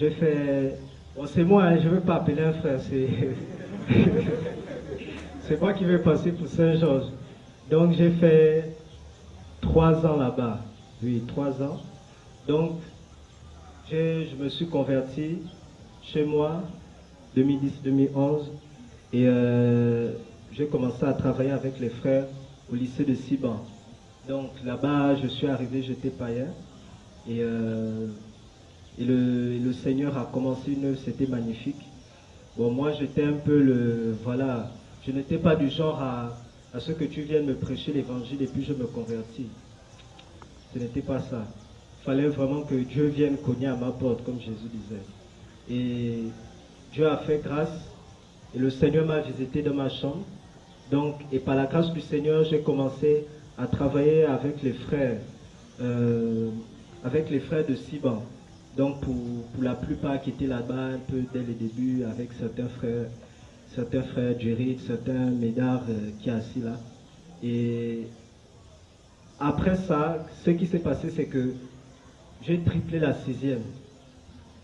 j'ai fait... Bon, c'est moi, hein, je ne veux pas appeler un frère, c'est... c'est moi qui vais passer pour Saint-Georges. Donc j'ai fait 3 ans là-bas. Oui, 3 ans. Donc, je me suis converti chez moi, 2010-2011. Et j'ai commencé à travailler avec les frères au lycée de Siban. Donc là-bas, je suis arrivé, j'étais païen. Et, le Seigneur a commencé une œuvre, c'était magnifique. Bon, moi, j'étais un peu le... Voilà, je n'étais pas du genre à ce que tu viennes me prêcher l'évangile et puis je me convertis. Ce n'était pas ça. Il fallait vraiment que Dieu vienne cogner à ma porte, comme Jésus disait. Et Dieu a fait grâce et le Seigneur m'a visité dans ma chambre. Donc, et par la grâce du Seigneur, j'ai commencé à travailler avec les frères de Siban. Donc, pour la plupart qui étaient là-bas un peu dès le début, avec certains frères Jurid, certains Médard qui sont assis là. Et après ça, ce qui s'est passé, c'est que j'ai triplé la sixième.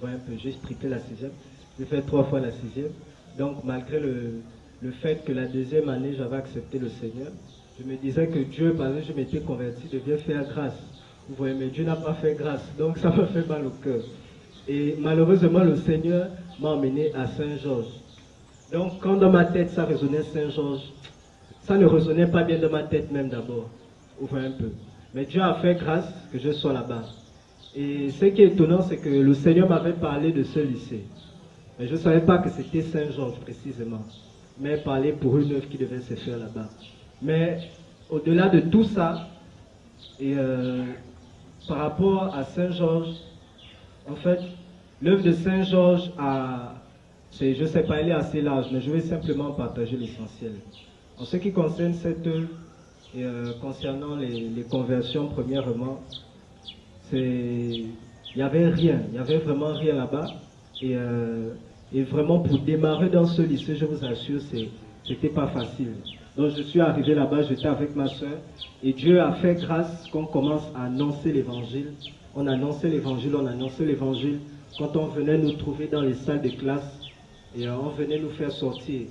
Ouais, un peu, j'ai triplé la sixième. J'ai fait 3 fois la sixième. Donc, malgré le fait que la deuxième année, j'avais accepté le Seigneur, je me disais que Dieu, parce que je m'étais converti, devait faire grâce. Vous voyez, mais Dieu n'a pas fait grâce. Donc, ça m'a fait mal au cœur. Et malheureusement, le Seigneur m'a emmené à Saint-Georges. Donc, quand dans ma tête, ça résonnait Saint-Georges, ça ne résonnait pas bien dans ma tête même d'abord. Vous voyez un peu. Mais Dieu a fait grâce que je sois là-bas. Et ce qui est étonnant, c'est que le Seigneur m'avait parlé de ce lycée. Mais je ne savais pas que c'était Saint-Georges précisément. Mais parler pour une œuvre qui devait se faire là-bas. Mais au-delà de tout ça, et par rapport à Saint-Georges, en fait, l'œuvre de Saint-Georges je ne sais pas, elle est assez large, mais je vais simplement partager l'essentiel. En ce qui concerne cette œuvre, et concernant les conversions, premièrement, il n'y avait rien, il n'y avait vraiment rien là-bas. Et vraiment, pour démarrer dans ce lycée, je vous assure, c'était pas facile. Donc, je suis arrivé là-bas, j'étais avec ma soeur, et Dieu a fait grâce qu'on commence à annoncer l'évangile. On annonçait l'évangile, on annonçait l'évangile. Quand on venait nous trouver dans les salles de classe, et on venait nous faire sortir.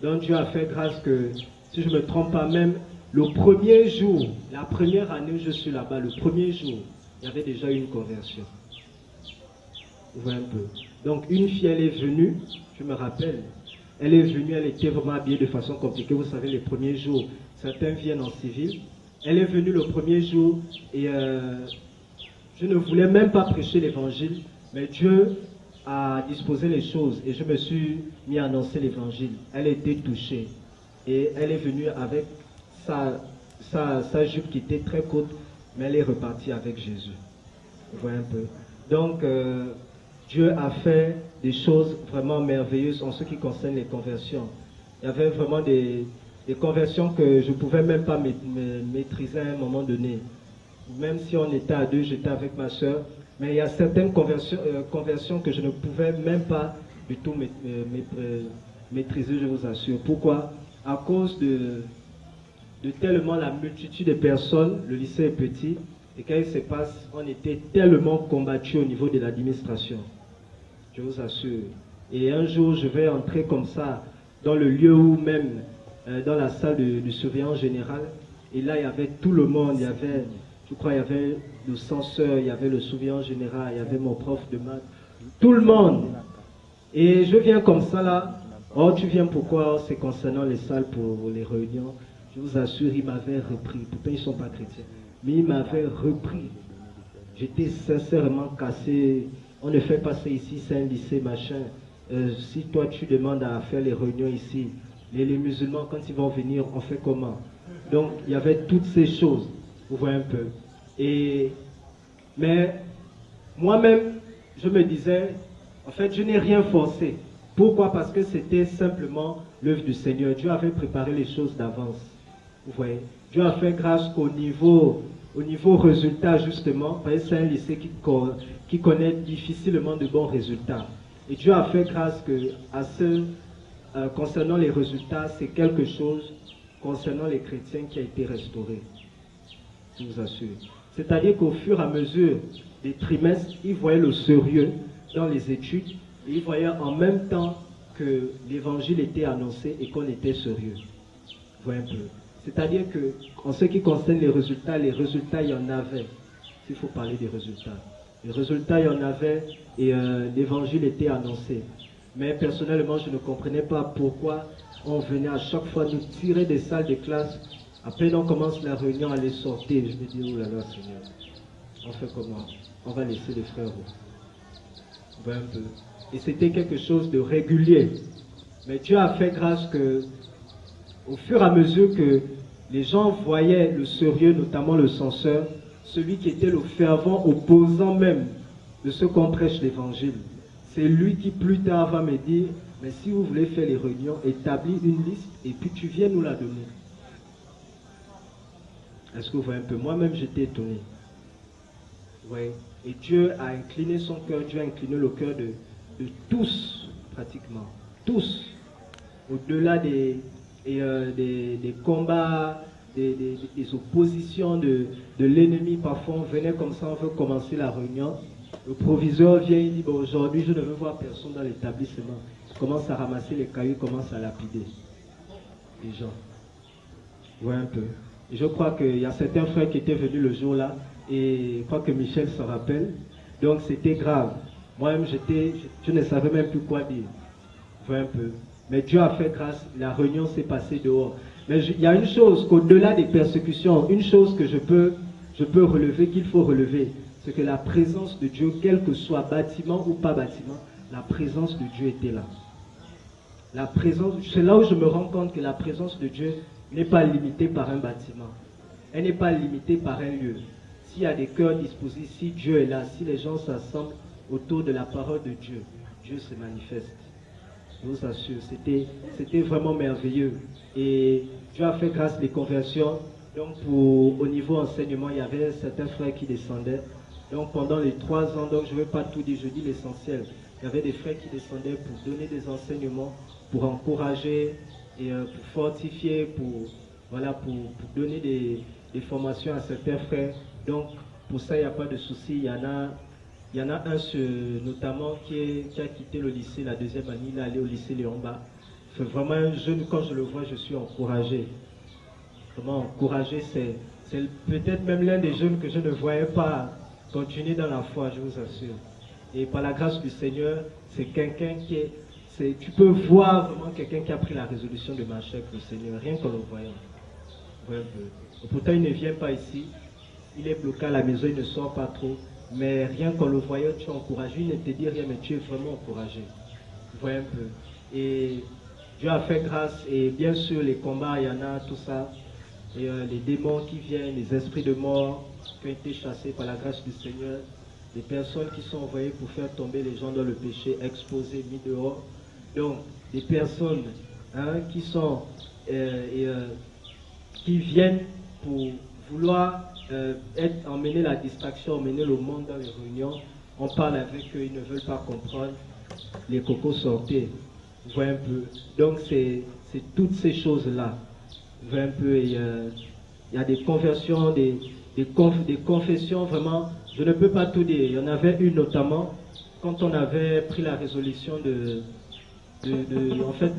Donc, Dieu a fait grâce que, si je ne me trompe pas, même le premier jour, la première année où je suis là-bas, le premier jour, il y avait déjà eu une conversion. Vous voyez un peu. Donc une fille, elle est venue, je me rappelle, elle est venue, elle était vraiment habillée de façon compliquée. Vous savez, les premiers jours, certains viennent en civil. Elle est venue le premier jour et je ne voulais même pas prêcher l'évangile, mais Dieu a disposé les choses et je me suis mis à annoncer l'évangile. Elle était touchée et elle est venue avec sa jupe qui était très courte, mais elle est repartie avec Jésus. Vous voyez un peu. Donc, Dieu a fait des choses vraiment merveilleuses en ce qui concerne les conversions. Il y avait vraiment des conversions que je ne pouvais même pas maîtriser à un moment donné. Même si on était à deux, j'étais avec ma soeur. Mais il y a certaines conversions que je ne pouvais même pas du tout maîtriser, je vous assure. Pourquoi? À cause de tellement la multitude de personnes, le lycée est petit, et quand il se passe, on était tellement combattus au niveau de l'administration. Je vous assure. Et un jour, je vais entrer comme ça dans le lieu où même, dans la salle du surveillant général, et là, il y avait tout le monde. Il y avait, je crois, il y avait le censeur, il y avait le surveillant général, il y avait mon prof de maths, tout le monde. Et je viens comme ça là. Oh, tu viens pourquoi? C'est concernant les salles pour les réunions. Je vous assure, il m'avait repris. Pourtant, ils ne sont pas chrétiens. Mais il m'avait repris. J'étais sincèrement cassé. On ne fait pas ça ici, c'est un lycée, machin. Si toi, tu demandes à faire les réunions ici, les musulmans, quand ils vont venir, on fait comment? Donc, il y avait toutes ces choses. Vous voyez un peu. Mais moi-même, je me disais, en fait, je n'ai rien forcé. Pourquoi? Parce que c'était simplement l'œuvre du Seigneur. Dieu avait préparé les choses d'avance. Vous voyez? Dieu a fait grâce qu'au niveau résultat, justement, parce que c'est un lycée qui connaît difficilement de bons résultats. Et Dieu a fait grâce que concernant les résultats, c'est quelque chose concernant les chrétiens qui a été restauré. Je vous assure. C'est-à-dire qu'au fur et à mesure des trimestres, ils voyaient le sérieux dans les études et il voyait en même temps que l'évangile était annoncé et qu'on était sérieux. Vous voyez un peu. C'est-à-dire que, en ce qui concerne les résultats, il y en avait. S'il faut parler des résultats. Les résultats, il y en avait et l'évangile était annoncé. Mais personnellement, je ne comprenais pas pourquoi on venait à chaque fois nous tirer des salles de classe. À peine on commence la réunion à les sortir. Je me dis, oh là là, Seigneur, on fait comment? On va laisser les frères. Vous voyez un peu. Et c'était quelque chose de régulier. Mais Dieu a fait grâce que, au fur et à mesure que les gens voyaient le sérieux, notamment le censeur, celui qui était le fervent opposant même de ce qu'on prêche l'évangile, c'est lui qui plus tard va me dire, mais si vous voulez faire les réunions, établis une liste et puis tu viens nous la donner. Est-ce que vous voyez un peu? Moi-même j'étais étonné. Ouais. Et Dieu a incliné son cœur, Dieu a incliné le cœur de tous, pratiquement, tous, au-delà des combats, des oppositions de l'ennemi. Parfois on venait comme ça, on veut commencer la réunion. Le proviseur vient, il dit, bon, aujourd'hui je ne veux voir personne dans l'établissement. Il commence à ramasser les cailloux, il commence à lapider les gens. Ouais, un peu. Et je crois qu'il y a certains frères qui étaient venus le jour-là, et je crois que Michel se rappelle. Donc c'était grave. Moi-même, je ne savais même plus quoi dire. Ouais, un peu. Mais Dieu a fait grâce, la réunion s'est passée dehors. Mais il y a une chose qu'au-delà des persécutions, une chose que je peux relever, qu'il faut relever, c'est que la présence de Dieu, quel que soit bâtiment ou pas bâtiment, la présence de Dieu était là. La présence, c'est là où je me rends compte que la présence de Dieu n'est pas limitée par un bâtiment. Elle n'est pas limitée par un lieu. S'il y a des cœurs disposés, si Dieu est là, si les gens s'assemblent autour de la parole de Dieu, Dieu se manifeste. Je vous assure, c'était vraiment merveilleux. Et Dieu a fait grâce des conversions. Donc au niveau enseignement, il y avait certains frères qui descendaient. Donc pendant les 3 ans, donc je ne vais pas tout dire, je dis l'essentiel. Il y avait des frères qui descendaient pour donner des enseignements, pour encourager et pour fortifier, pour donner des formations à certains frères. Donc pour ça, il n'y a pas de souci. Il y en a un notamment qui a quitté le lycée la 2e année, il est allé au lycée Léon-Bas. C'est vraiment un jeune, quand je le vois, je suis encouragé. Vraiment encouragé, c'est peut-être même l'un des jeunes que je ne voyais pas continuer dans la foi, je vous assure. Et par la grâce du Seigneur, c'est quelqu'un tu peux voir vraiment quelqu'un qui a pris la résolution de marcher avec le Seigneur, rien qu'en le voyant. Ouais, pourtant, il ne vient pas ici, il est bloqué à la maison, il ne sort pas trop. Mais rien qu'en le voyant, tu es encouragé. Il ne te dit rien, mais tu es vraiment encouragé. Vous voyez un peu. Et Dieu a fait grâce. Et bien sûr, les combats, il y en a, tout ça. Et les démons qui viennent, les esprits de mort qui ont été chassés par la grâce du Seigneur. Les personnes qui sont envoyées pour faire tomber les gens dans le péché, exposés, mis dehors. Donc, des personnes qui viennent pour vouloir emmener la distraction, emmener le monde dans les réunions. On parle avec eux, ils ne veulent pas comprendre. Les cocos sortaient. Vous voyez un peu. Donc c'est toutes ces choses-là. Vous voyez un peu. Il y a des conversions, des confessions vraiment. Je ne peux pas tout dire. Il y en avait une notamment quand on avait pris la résolution de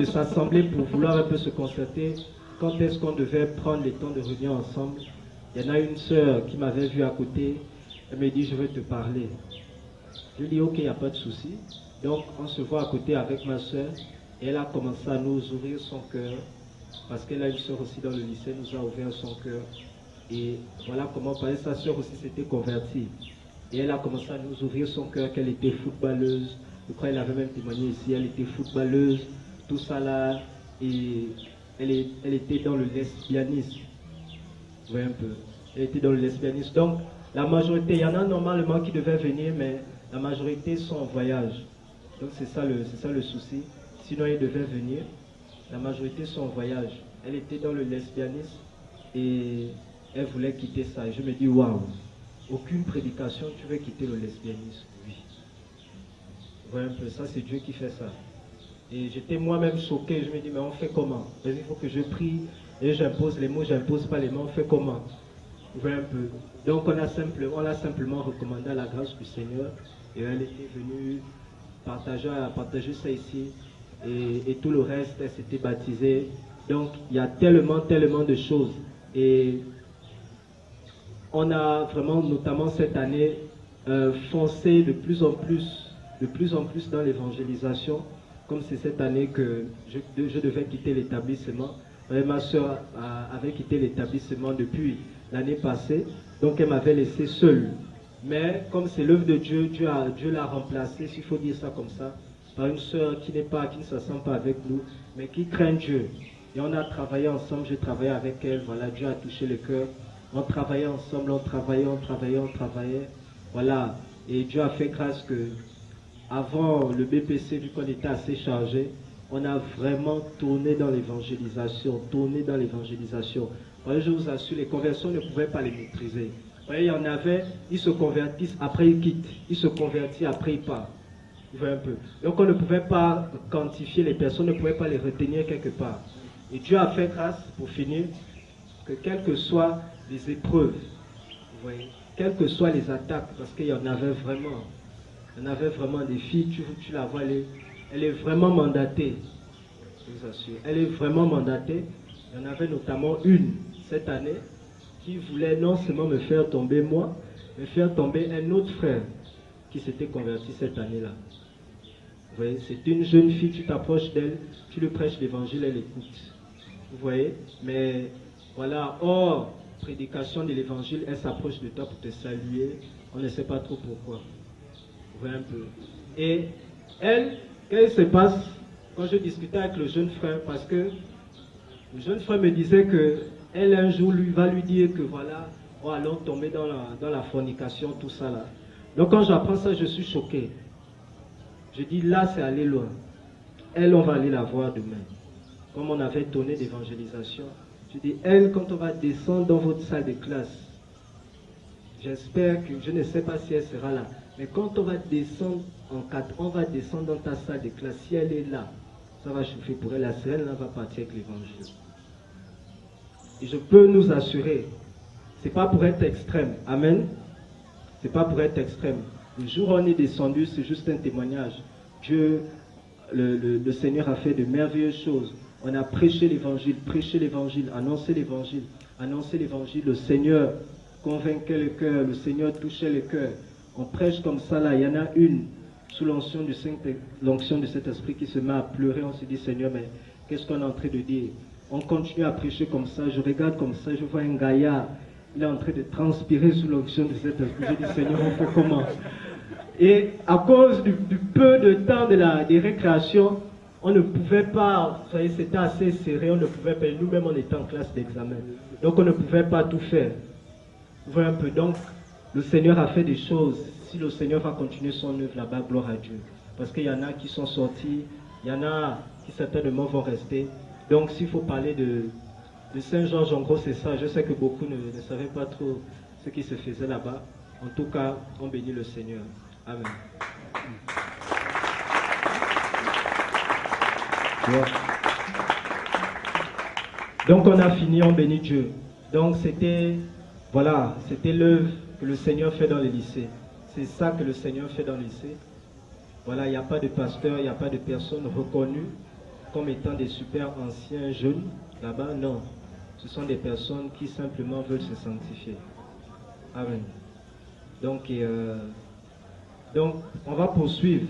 s'assembler pour vouloir un peu se concerter. Quand est-ce qu'on devait prendre les temps de réunion ensemble? Il y en a une sœur qui m'avait vu à côté, elle me dit, je veux te parler. Je lui dis, ok, il n'y a pas de souci. Donc, on se voit à côté avec ma sœur, et elle a commencé à nous ouvrir son cœur, parce qu'elle a une sœur aussi dans le lycée, nous a ouvert son cœur. Et voilà comment, parce que sa sœur aussi s'était convertie. Et elle a commencé à nous ouvrir son cœur, qu'elle était footballeuse. Je crois qu'elle avait même témoigné ici, elle était footballeuse, tout ça là, et elle était dans le lesbianisme. Vous voyez un peu. Elle était dans le lesbianisme. Donc, la majorité, il y en a normalement qui devaient venir, mais la majorité sont en voyage. Donc, c'est ça le souci. Sinon, ils devaient venir. La majorité sont en voyage. Elle était dans le lesbianisme et elle voulait quitter ça. Et je me dis, waouh, aucune prédication, tu veux quitter le lesbianisme? Oui. Vous voyez un peu, ça, c'est Dieu qui fait ça. Et j'étais moi-même choqué. Je me dis, mais on fait comment? Il faut que je prie. Et j'impose les mots, j'impose pas les mots, on fait comment? Vous voyez un peu. Donc on l'a simplement recommandé à la grâce du Seigneur. Et elle était venue partagé ça ici. Et tout le reste, elle s'était baptisée. Donc, il y a tellement de choses. Et on a vraiment, notamment cette année, foncé de plus en plus dans l'évangélisation. Comme c'est cette année que je devais quitter l'établissement. Ma soeur avait quitté l'établissement depuis l'année passée. Donc, elle m'avait laissé seule. Mais comme c'est l'œuvre de Dieu, Dieu l'a remplacée, s'il faut dire ça comme ça, par une sœur qui ne s'assemble pas avec nous, mais qui craint Dieu. Et on a travaillé ensemble, j'ai travaillé avec elle, voilà, Dieu a touché le cœur. On travaillait ensemble, on travaillait. Voilà, et Dieu a fait grâce que, avant le BPC, vu qu'on était assez chargé, on a vraiment tourné dans l'évangélisation. Voilà, je vous assure, les conversions ne pouvaient pas les maîtriser. Vous voyez, il y en avait, ils se convertissent, après ils quittent. Ils se convertissent, après ils partent. Vous voyez un peu. Donc on ne pouvait pas quantifier les personnes, on ne pouvait pas les retenir quelque part. Et Dieu a fait grâce, pour finir, que quelles que soient les épreuves, vous voyez, quelles que soient les attaques, parce qu'il y en avait vraiment des filles, tu la vois, elle est vraiment mandatée. Je vous assure. Elle est vraiment mandatée. Il y en avait notamment une cette année qui voulait non seulement me faire tomber moi, mais faire tomber un autre frère qui s'était converti cette année-là. Vous voyez, c'est une jeune fille, tu t'approches d'elle, tu lui prêches l'évangile, elle écoute. Vous voyez, mais voilà, hors prédication de l'évangile, elle s'approche de toi pour te saluer, on ne sait pas trop pourquoi. Vous voyez un peu. Et elle, qu'est-ce qui se passe quand je discutais avec le jeune frère, parce que le jeune frère me disait que elle un jour va lui dire que voilà, oh, allons tomber dans la fornication, tout ça là. Donc quand j'apprends ça, je suis choqué. Je dis là, c'est aller loin. Elle, on va aller la voir demain. Comme on avait tourné d'évangélisation, je dis, elle, quand on va descendre dans votre salle de classe, j'espère que, je ne sais pas si elle sera là, mais quand on va descendre on va descendre dans ta salle de classe, si elle est là, ça va chauffer pour elle, la sirène là va partir avec l'évangile. Et je peux nous assurer, c'est pas pour être extrême, amen, c'est pas pour être extrême. Le jour où on est descendu, c'est juste un témoignage. Dieu, le Seigneur a fait de merveilleuses choses. On a prêché l'évangile, annoncé l'évangile. Le Seigneur convainquait le cœur, le Seigneur touchait le cœur. On prêche comme ça là, il y en a une sous l'onction du cet esprit qui se met à pleurer. On se dit, Seigneur, mais qu'est-ce qu'on est en train de dire? On continue à prêcher comme ça, je regarde comme ça, je vois un gaillard, il est en train de transpirer sous l'onction de cet esprit. Je dis, Seigneur, on fait comment? Et à cause du peu de temps des récréations, on ne pouvait pas, vous voyez, c'était assez serré, on ne pouvait pas, nous-mêmes on était en classe d'examen, donc on ne pouvait pas tout faire. Vous voyez un peu, donc le Seigneur a fait des choses. Si le Seigneur va continuer son œuvre là-bas, gloire à Dieu. Parce qu'il y en a qui sont sortis, il y en a qui certainement vont rester. Donc s'il faut parler de Saint-Georges, en gros c'est ça. Je sais que beaucoup ne savaient pas trop ce qui se faisait là-bas. En tout cas, on bénit le Seigneur. Amen. Donc on a fini, on bénit Dieu. Donc c'était, voilà, c'était l'œuvre que le Seigneur fait dans les lycées. C'est ça que le Seigneur fait dans les lycées. Voilà, il n'y a pas de pasteur, il n'y a pas de personnes reconnues comme étant des super anciens jeunes là-bas. Non, ce sont des personnes qui simplement veulent se sanctifier. Amen. Donc on va poursuivre.